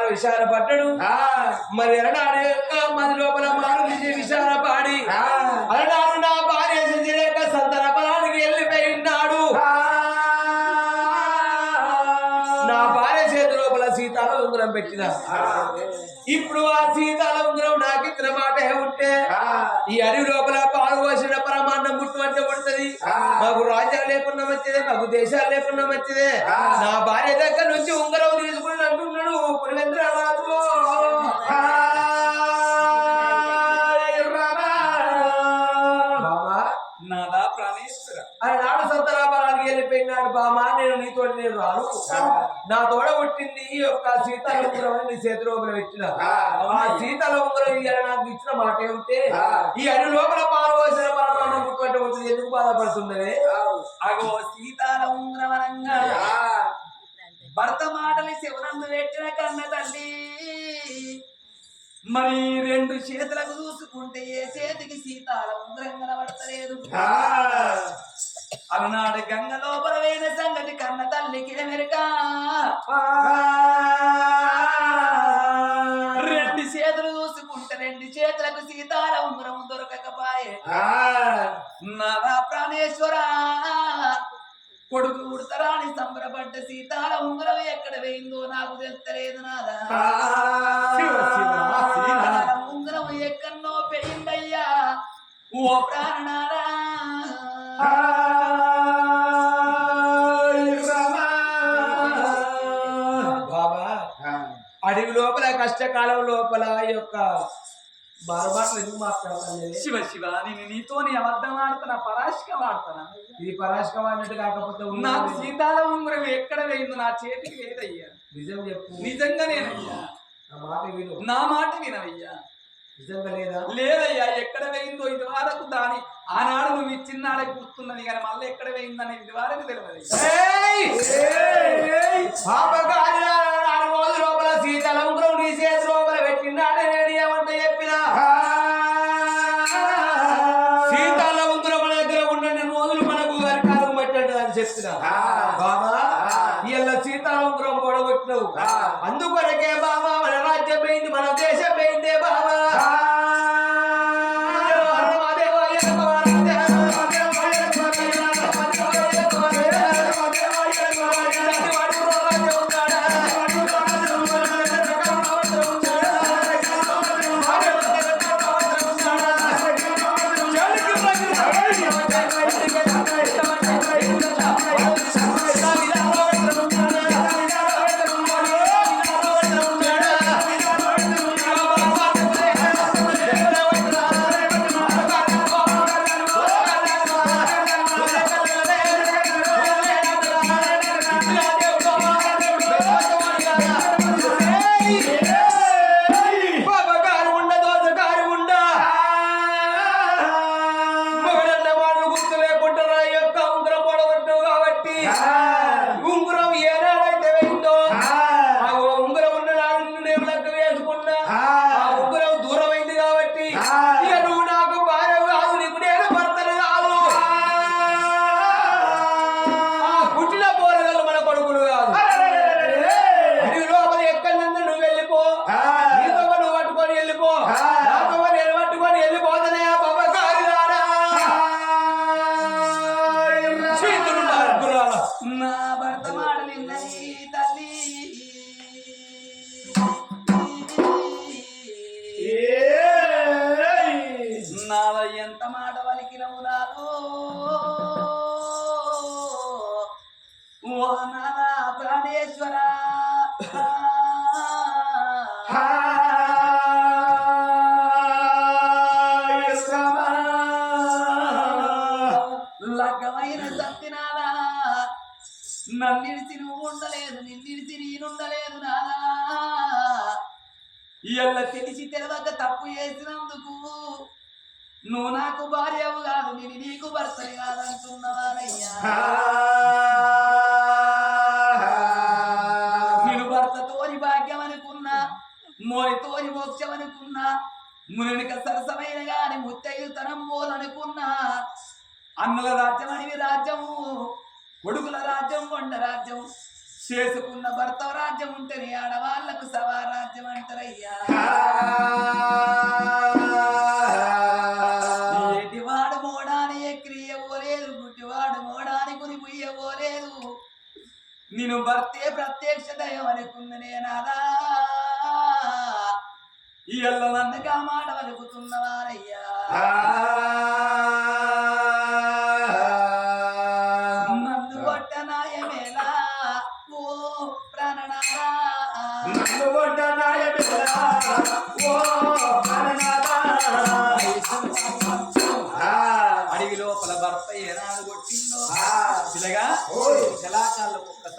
విశాల పడ్డాడు మరి అలనాడు మంది లోపల మారు విశాల పాడి అలనాడు నా భార్య సంజరేక సంతన పొలానికి వెళ్ళిపోయినాడు నా భార్య చేతి లోపల సీతాల ఉంగరం పెట్టిన ఇప్పుడు ఆ సీతాల ఉంగరం నాకు ఇచ్చిన మాట ఉంటే ఈ అడవి లోపల పాలు పోసిన పరమాన్నం పుట్టు అంటే పుడుతుంది మాకు రాజ్యాలు లేకుండా మంచిదే మాకు దేశాలు లేకుండా మంచిదే నా భార్య దగ్గర నుంచి ఉంగరం తీసుకుని అంటున్నాడు పులివెంద్రరాజు నాదా ప్రాణేశ్వర నాడు సంతరాపాలకి వెళ్ళిపోయినాడు బామా నేను నీతో నేను రాను నా తోడ పుట్టింది ఈ యొక్క సీతాల ఉంగరం అని నీ చేతి లోపల పెట్టిన ఆ సీతాల ఉంగరం ఇయ్యాల నాకు ఇచ్చిన మాట ఏమిటే ఈ అడి లోపల పాలు పోసిన పరమాన్నం పుట్టుకుంటే ఉంటుంది ఎందుకు బాధపడుతున్నదే అగో సీతాల ఉంగరం అనంగా భర్త మాటలు శివనందు పెట్టిన కన్న తల్లి మరి రెండు చేతులకు చూసుకుంటే ఏ చేతికి సీతాల ఉంగరం కనబడతలేదు అలనాడు గంగ లోపల వేసిన సంగతి కన్న తల్లికి మెరుక రెండు చేతులు చూసుకుంటే రెండు చేతులకు సీతాల ఉంగరం దొరకకపాయే నాదా ప్రాణేశ్వర కొడుకు ఉడతరాని సంబరపడ్డ సీతాల ఉంగరం ఎక్కడ వేయిందో నాకు తెలుస్తలేదు నాదా సీతాల ఉంగరం ఎక్కడో పెయిందయ్యా ఓ ప్రాణనారా బాబా అడవి లోపల కష్టకాలం లోపల ఈ యొక్క బారబాట్లు ఎందుకు మాట్లాడతాను శివ శివ నేను నీతోని అబద్ధం ఆడుతున్నా పరాశికం ఆడుతున్నా ఇది పరాశకం అన్నట్టు కాకపోతే నాకు సీతాల ఉంగరం ఎక్కడ వేయిందో నా చేతికి లేదయ్యా నిజం చెప్పు నిజంగా నేనయ్యా నా మాట వినవయ్యా నిజంగా లేదా లేదయ్యా ఎక్కడ వేయిందో ఇది వరకు దాని ఆనాడు నువ్వు ఇచ్చినాడే గుర్తున్నది కానీ మళ్ళీ ఎక్కడ వేయిందని ఇది వరకు తెలియదు లోపల సీతాల ఉంగరం నీ చేతి లోపల పెట్టినాడే నేను ఏమంటే చెప్పినా సీతాల ఉంగరం మన దగ్గర ఉండండి రోజులు మనకు అరికాలం పెట్టండి అని చెప్పిన బాబా ఇలా సీతాల ఉంగరం పొడగొట్టినవు అందుకొరకే బాబా మన రాజ్యం పోయింది మన దేశం పోయిందే బాబా Thank you. ఇవాళ తెలిసి తెలవక తప్పు చేసినందుకు నువ్వు నాకు భార్యవు కాదు నేను నీకు భర్తని కాదంటున్నానయ్యా నేను భర్తతోని భాగ్యం అనుకున్నా మోనితోని మోక్షం అనుకున్నా మునునిక సరసమైన గాని ముత్తైదు తనం పోలనుకున్నా అన్నల రాజ్యం అడివి రాజ్యము కొడుకుల రాజ్యం కొండ రాజ్యం చేసుకున్న భర్త రాజ్యం ఉంటేనే ఆడవాళ్లకు సవా రాజ్యం అంటారయ్యా ఏటివాడు మోడాని ఎక్రియవోలేదు గుడ్డివాడు మోడాని కొని పుయ్యవోలేదు నేను భర్తే ప్రత్యక్ష దైవం అనుకుంది నేనాదా ఈ ఎల్ల నన్నగా మాట వలుకుతున్నవారయ్యా నన్ను కొట్ట నాయమేలా ఓ ప్రాణనారా నన్ను కొట్ట నాయమేలా ఓ ప్రాణనారా అడవి లోపల భర్త ఏనాడు కొట్టిందో పిల్లగా కళాకారులకు ఒక్కసారి